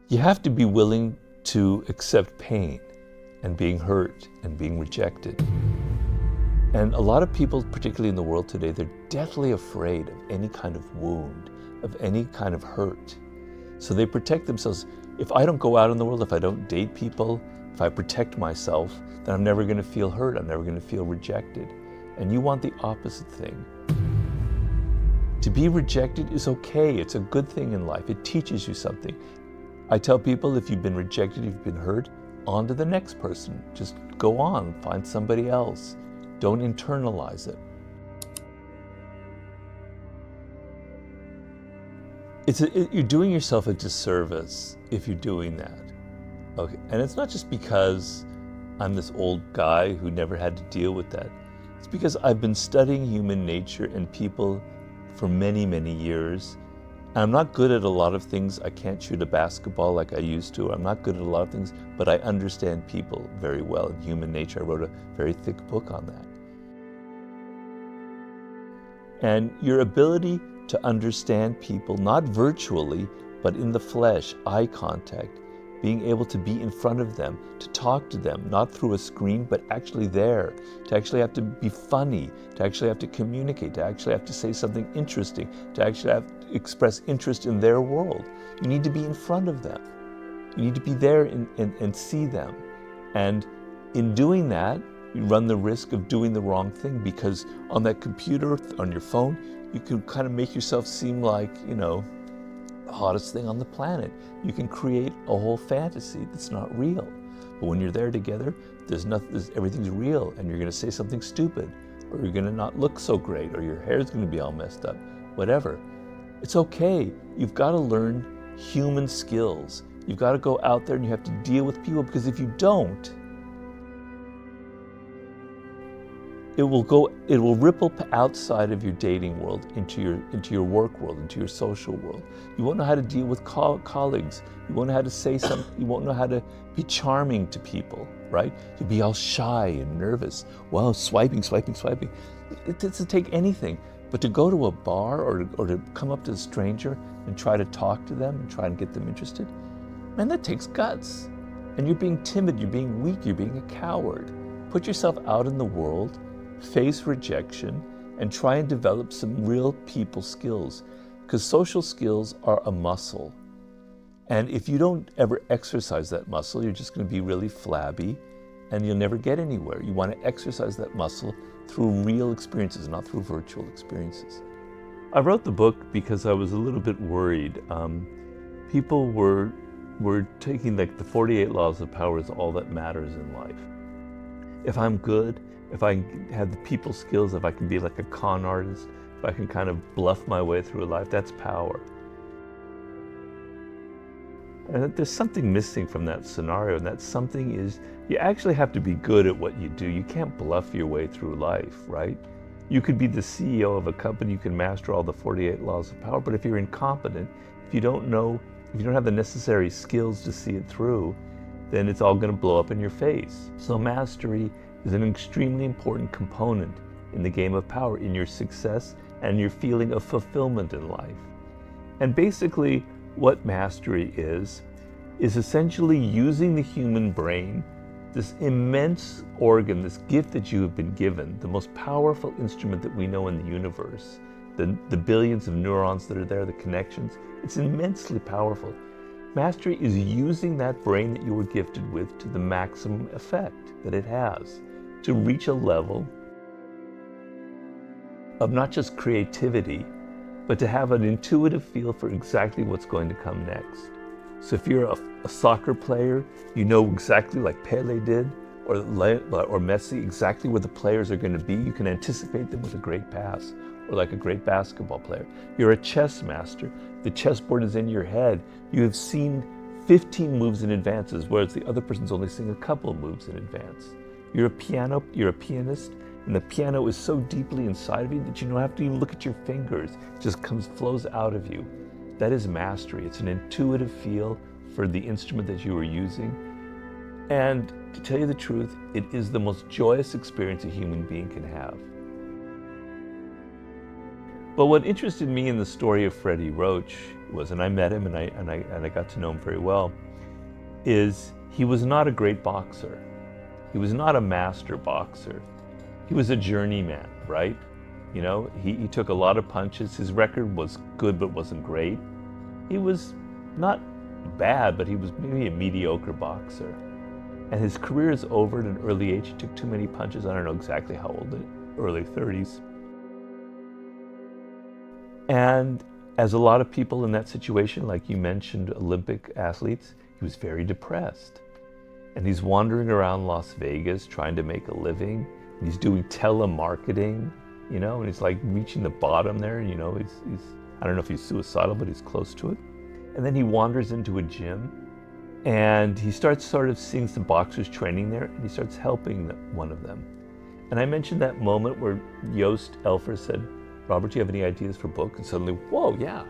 You have to be willing to accept pain and being hurt and being rejected. And a lot of people, particularly in the world today, they're deathly afraid of any kind of wound, of any kind of hurt. So they protect themselves. If I don't go out in the world, if I don't date people, if I protect myself, then I'm never going to feel hurt. I'm never going to feel rejected. And you want the opposite thing. To be rejected is okay. It's a good thing in life. It teaches you something. I tell people, if you've been rejected, if you've been hurt, on to the next person. Just go on, find somebody else. Don't internalize it. You're doing yourself a disservice if you're doing that. Okay, and it's not just because I'm this old guy who never had to deal with that. It's because I've been studying human nature and people for many, many years. And I'm not good at a lot of things. I can't shoot a basketball like I used to. I'm not good at a lot of things, but I understand people very well and human nature. I wrote a very thick book on that. And your ability to understand people, not virtually, but in the flesh, eye contact, being able to be in front of them, to talk to them, not through a screen, but actually there, to actually have to be funny, to actually have to communicate, to actually have to say something interesting, to actually have to express interest in their world. You need to be in front of them. You need to be there and see them. And in doing that, you run the risk of doing the wrong thing, because on that computer, on your phone, you can kind of make yourself seem like, the hottest thing on the planet. You can create a whole fantasy that's not real. But when you're there together, everything's real, and you're going to say something stupid, or you're going to not look so great, or your hair's going to be all messed up, whatever. It's okay. You've got to learn human skills. You've got to go out there and you have to deal with people, because if you don't, it will ripple outside of your dating world into your work world, into your social world. You won't know how to deal with colleagues. You won't know how to say something. You won't know how to be charming to people, right? You'll be all shy and nervous. Wow, swiping. It doesn't take anything. But to go to a bar or to come up to a stranger and try to talk to them and try and get them interested, man, that takes guts. And you're being timid, you're being weak, you're being a coward. Put yourself out in the world, face rejection, and try and develop some real people skills, because social skills are a muscle. And if you don't ever exercise that muscle, you're just going to be really flabby and you'll never get anywhere. You want to exercise that muscle through real experiences, not through virtual experiences. I wrote the book because I was a little bit worried. People were taking the 48 laws of power as all that matters in life. If I'm good, if I have the people skills, if I can be like a con artist, if I can kind of bluff my way through life, that's power. And there's something missing from that scenario, and that something is you actually have to be good at what you do. You can't bluff your way through life, right? You could be the CEO of a company, you can master all the 48 laws of power, but if you're incompetent, if you don't have the necessary skills to see it through, then it's all going to blow up in your face. So mastery is an extremely important component in the game of power, in your success and your feeling of fulfillment in life. And basically what mastery is essentially using the human brain, this immense organ, this gift that you have been given, the most powerful instrument that we know in the universe, the billions of neurons that are there, the connections, it's immensely powerful. Mastery is using that brain that you were gifted with to the maximum effect that it has, to reach a level of not just creativity, but to have an intuitive feel for exactly what's going to come next. So if you're a soccer player, you know exactly, like Pele did, or Messi, exactly where the players are going to be. You can anticipate them with a great pass, or like a great basketball player. You're a chess master. The chessboard is in your head. You have seen 15 moves in advance, whereas the other person's only seeing a couple of moves in advance. You're a pianist, and the piano is so deeply inside of you that you don't have to even look at your fingers. It just flows out of you. That is mastery. It's an intuitive feel for the instrument that you are using. And to tell you the truth, it is the most joyous experience a human being can have. But what interested me in the story of Freddie Roach was, and I met him and I got to know him very well, is he was not a great boxer. He was not a master boxer. He was a journeyman, right? You know, he took a lot of punches. His record was good, but wasn't great. He was not bad, but he was maybe a mediocre boxer. And his career is over at an early age. He took too many punches. I don't know exactly how old, early 30s. And as a lot of people in that situation, like you mentioned, Olympic athletes, he was very depressed. And he's wandering around Las Vegas trying to make a living. And he's doing telemarketing, you know, and he's like reaching the bottom there. You know, he's I don't know if he's suicidal, but he's close to it. And then he wanders into a gym and he starts sort of seeing some boxers training there, and he starts helping one of them. And I mentioned that moment where Joost Elfer said, Robert, do you have any ideas for books? And suddenly, whoa, yeah.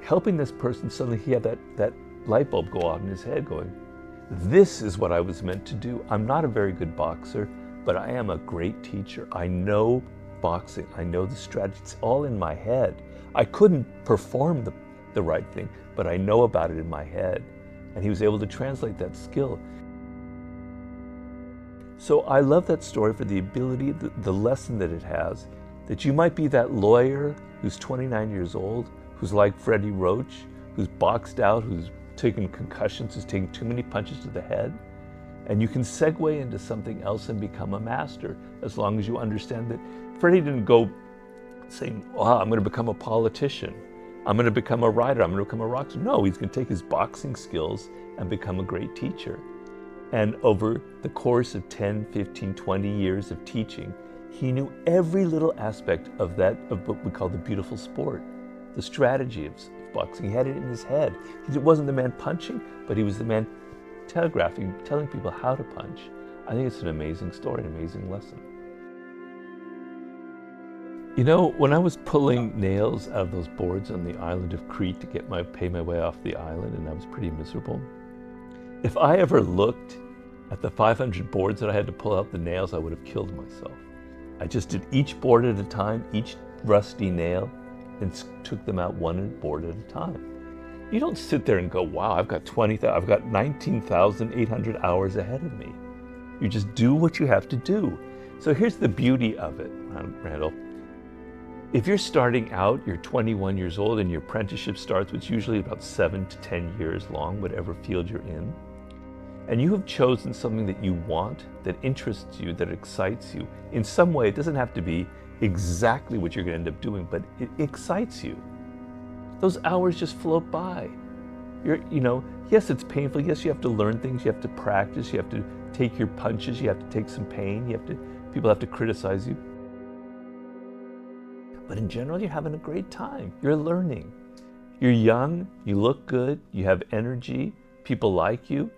Helping this person, suddenly he had that light bulb go off in his head going, this is what I was meant to do. I'm not a very good boxer, but I am a great teacher. I know boxing. I know the strategy. It's all in my head. I couldn't perform the right thing, but I know about it in my head. And he was able to translate that skill. So I love that story for the ability, the lesson that it has, that you might be that lawyer who's 29 years old, who's like Freddie Roach, who's boxed out, who's taken concussions, who's taken too many punches to the head. And you can segue into something else and become a master, as long as you understand that Freddie didn't go saying, oh, I'm going to become a politician. I'm going to become a writer. I'm going to become a rock star. No, he's going to take his boxing skills and become a great teacher. And over the course of 10, 15, 20 years of teaching, he knew every little aspect of what we call the beautiful sport, the strategy of boxing. He had it in his head. He wasn't the man punching, but he was the man telegraphing, telling people how to punch. I think it's an amazing story, an amazing lesson. You know, when I was pulling nails out of those boards on the island of Crete to pay my way off the island, and I was pretty miserable, if I ever looked at the 500 boards that I had to pull out the nails, I would have killed myself. I just did each board at a time, each rusty nail, and took them out one board at a time. You don't sit there and go, wow, I've got 19,800 hours ahead of me. You just do what you have to do. So here's the beauty of it, Randall. If you're starting out, you're 21 years old and your apprenticeship starts, which is usually about 7 to 10 years long, whatever field you're in, and you have chosen something that you want, that interests you, that excites you. In some way, it doesn't have to be exactly what you're going to end up doing, but it excites you. Those hours just float by. Yes, it's painful. Yes, you have to learn things. You have to practice. You have to take your punches. You have to take some pain. People have to criticize you. But in general, you're having a great time. You're learning. You're young. You look good. You have energy. People like you.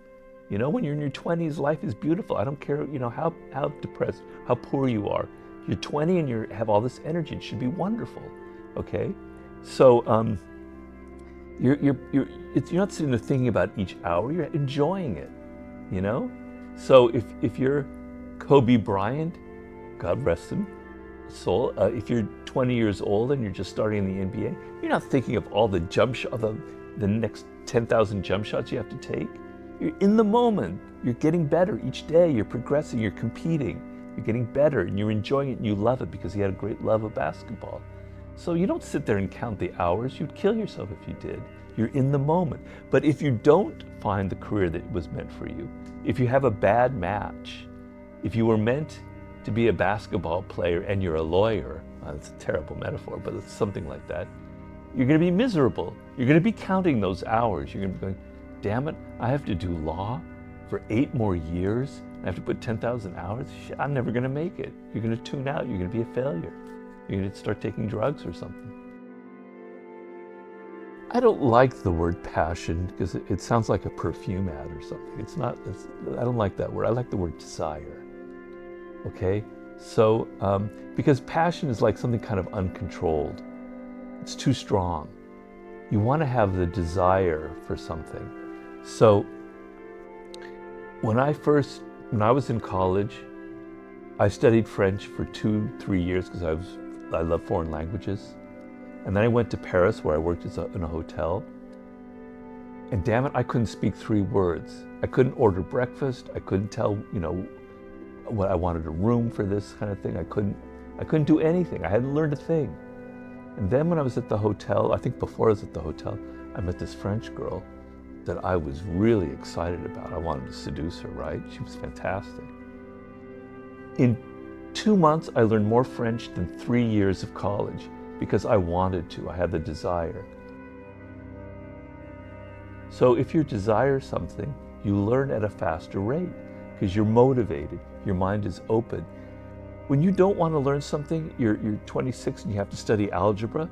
You know, when you're in your 20s, life is beautiful. I don't care, how depressed, how poor you are. You're 20 and you have all this energy. It should be wonderful, okay? So you're not sitting there thinking about each hour. You're enjoying it, you know. So if you're Kobe Bryant, God rest him, soul. If you're 20 years old and you're just starting in the NBA, you're not thinking of all the jump shot, the next 10,000 jump shots you have to take. You're in the moment. You're getting better each day. You're progressing. You're competing. You're getting better, and you're enjoying it, and you love it because you had a great love of basketball. So you don't sit there and count the hours. You'd kill yourself if you did. You're in the moment. But if you don't find the career that was meant for you, if you have a bad match, if you were meant to be a basketball player and you're a lawyer, that's a terrible metaphor, but it's something like that, you're going to be miserable. You're going to be counting those hours. You're going to be going, damn it, I have to do law for 8 more years. I have to put 10,000 hours. Shit, I'm never going to make it. You're going to tune out. You're going to be a failure. You're going to start taking drugs or something. I don't like the word passion because it sounds like a perfume ad or something. I don't like that word. I like the word desire. Okay? So, because passion is like something kind of uncontrolled. It's too strong. You want to have the desire for something. So, when I was in college, I studied French for 2-3 years because I love foreign languages. And then I went to Paris where I worked in a hotel. And damn it, I couldn't speak 3 words. I couldn't order breakfast. I couldn't tell, what I wanted a room for this kind of thing. I couldn't do anything. I hadn't learned a thing. And then when I was at the hotel, I think before I was at the hotel, I met this French girl that I was really excited about. I wanted to seduce her, right? She was fantastic. In 2 months, I learned more French than 3 years of college because I wanted to. I had the desire. So if you desire something, you learn at a faster rate because you're motivated. Your mind is open. When you don't want to learn something, you're 26 and you have to study algebra,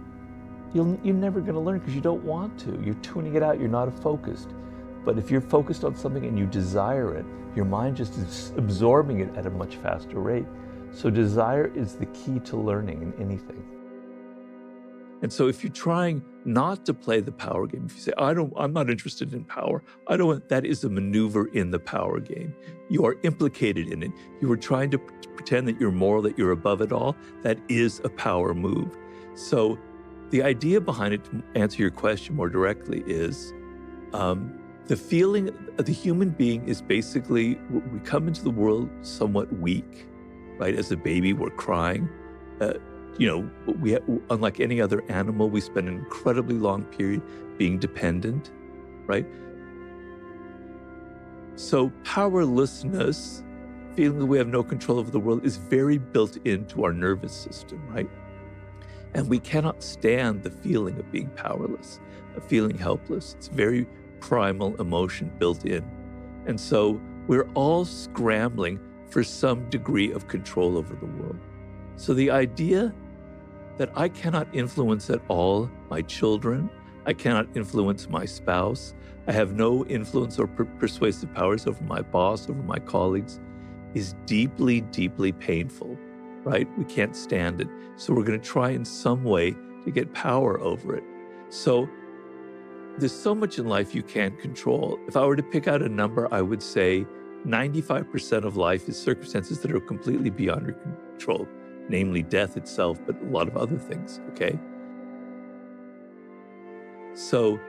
you're never going to learn because you don't want to. You're tuning it out. You're not focused. But if you're focused on something and you desire it, your mind just is absorbing it at a much faster rate. So desire is the key to learning in anything. And so if you're trying not to play the power game, if you say, I'm not interested in power, that is a maneuver in the power game. You are implicated in it. You are trying to pretend that you're moral, that you're above it all. That is a power move. So the idea behind it, to answer your question more directly, is the feeling of the human being is basically, we come into the world somewhat weak, right? As a baby, we're crying. Unlike any other animal, we spend an incredibly long period being dependent, right? So powerlessness, feeling that we have no control over the world, is very built into our nervous system, right? And we cannot stand the feeling of being powerless, of feeling helpless. It's very primal emotion built in. And so we're all scrambling for some degree of control over the world. So the idea that I cannot influence at all my children, I cannot influence my spouse, I have no influence or persuasive powers over my boss, over my colleagues, is deeply, deeply painful, right? We can't stand it. So we're going to try in some way to get power over it. So there's so much in life you can't control. If I were to pick out a number, I would say 95% of life is circumstances that are completely beyond your control, namely death itself, but a lot of other things, okay? So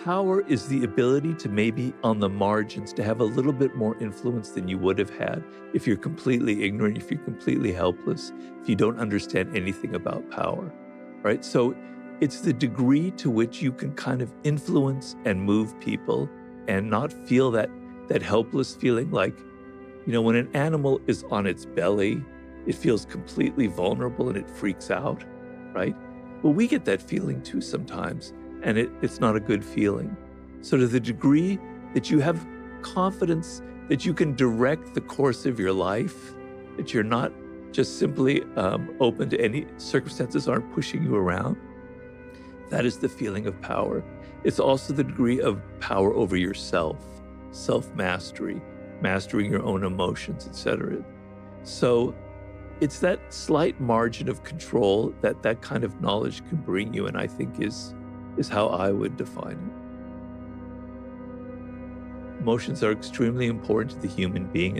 power is the ability to maybe on the margins to have a little bit more influence than you would have had if you're completely ignorant, if you're completely helpless, if you don't understand anything about power, right? So it's the degree to which you can kind of influence and move people and not feel that helpless feeling like, when an animal is on its belly, it feels completely vulnerable and it freaks out, right? Well, we get that feeling too sometimes, and it's not a good feeling. So to the degree that you have confidence that you can direct the course of your life, that you're not just simply open to any circumstances aren't pushing you around, that is the feeling of power. It's also the degree of power over yourself, self-mastery, mastering your own emotions, etc. So it's that slight margin of control that kind of knowledge can bring you, and I think is how I would define it. Emotions are extremely important to the human being.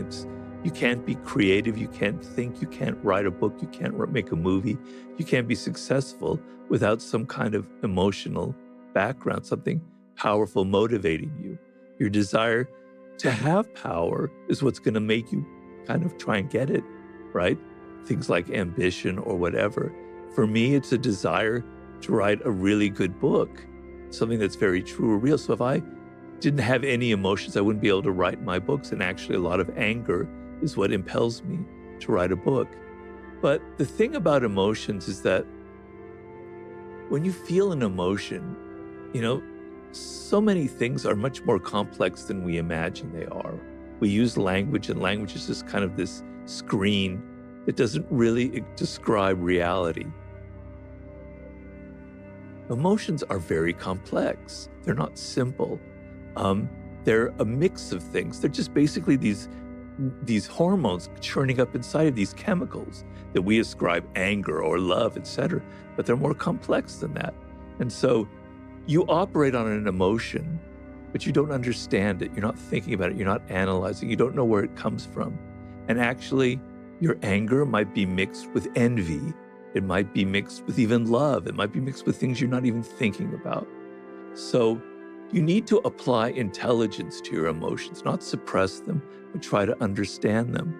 You can't be creative, you can't think, you can't write a book, you can't make a movie, you can't be successful without some kind of emotional background, something powerful motivating you. Your desire to have power is what's going to make you kind of try and get it, right? Things like ambition or whatever. For me, it's a desire to write a really good book, something that's very true or real. So if I didn't have any emotions, I wouldn't be able to write my books. And actually, a lot of anger is what impels me to write a book. But the thing about emotions is that when you feel an emotion, so many things are much more complex than we imagine they are. We use language, and language is just kind of this screen that doesn't really describe reality. Emotions are very complex. They're not simple. They're a mix of things. They're just basically these hormones churning up inside of these chemicals that we ascribe anger or love, etc. But they're more complex than that. And so you operate on an emotion, but you don't understand it. You're not thinking about it. You're not analyzing. You don't know where it comes from. And actually, your anger might be mixed with envy, It might be mixed with even love. It might be mixed with things you're not even thinking about. So you need to apply intelligence to your emotions, not suppress them, but try to understand them.